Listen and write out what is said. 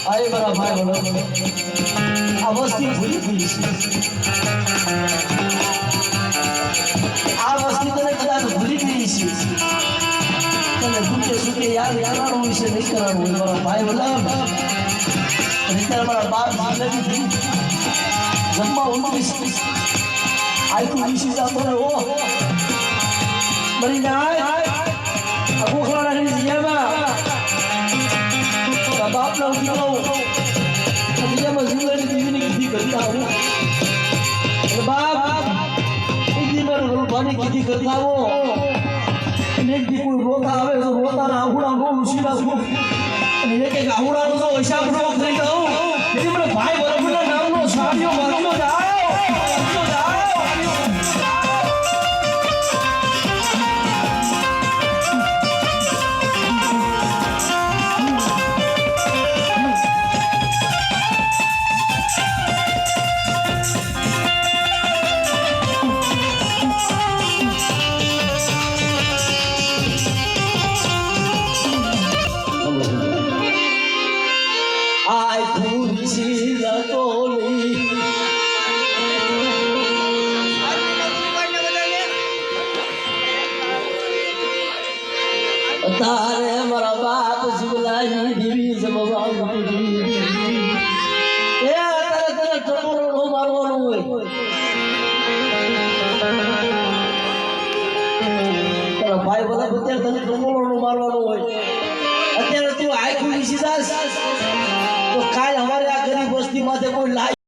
आए बड़ा भाई बोलो अवस्थी भूली गई आ वस्ती तो कदाच भूली गई છે તને દુખે સુખે યાદ કરવાનું વિશે નહીં કરવાનું મારા ભાઈ બોલો અત્યારે મારા બાપ જિંદગી જમવા ઉંમરી આઈતું વિશે જાતો ને ઓ મરી જાય આ ગોખલા રાખી જીયામાં बाप ने उनको ये मजदूर की दीदी ने किसी करता हूँ बाप इतनी बार पानी किसी करता वो एक दी कोई रोता आवे तो रोता ना हुड़ा वो उसी ना वो ये के गाहुड़ा तो ऐसा बड़ा नहीं तो यदि मेरे भाई बोले नाम लो साड़ियों बाजू जाओ तारे मरा बाप जुलाई दीवी जमवा ए तारे तारे टोलो मारवानो હોય તારા ભાઈ બધા અત્યારે તને ટોલો મારવાનો હોય અત્યારે તું આખું વિસી જાસ તો કાલ અમારે આ ગરીબ વસ્તી માથે કોઈ લાઈ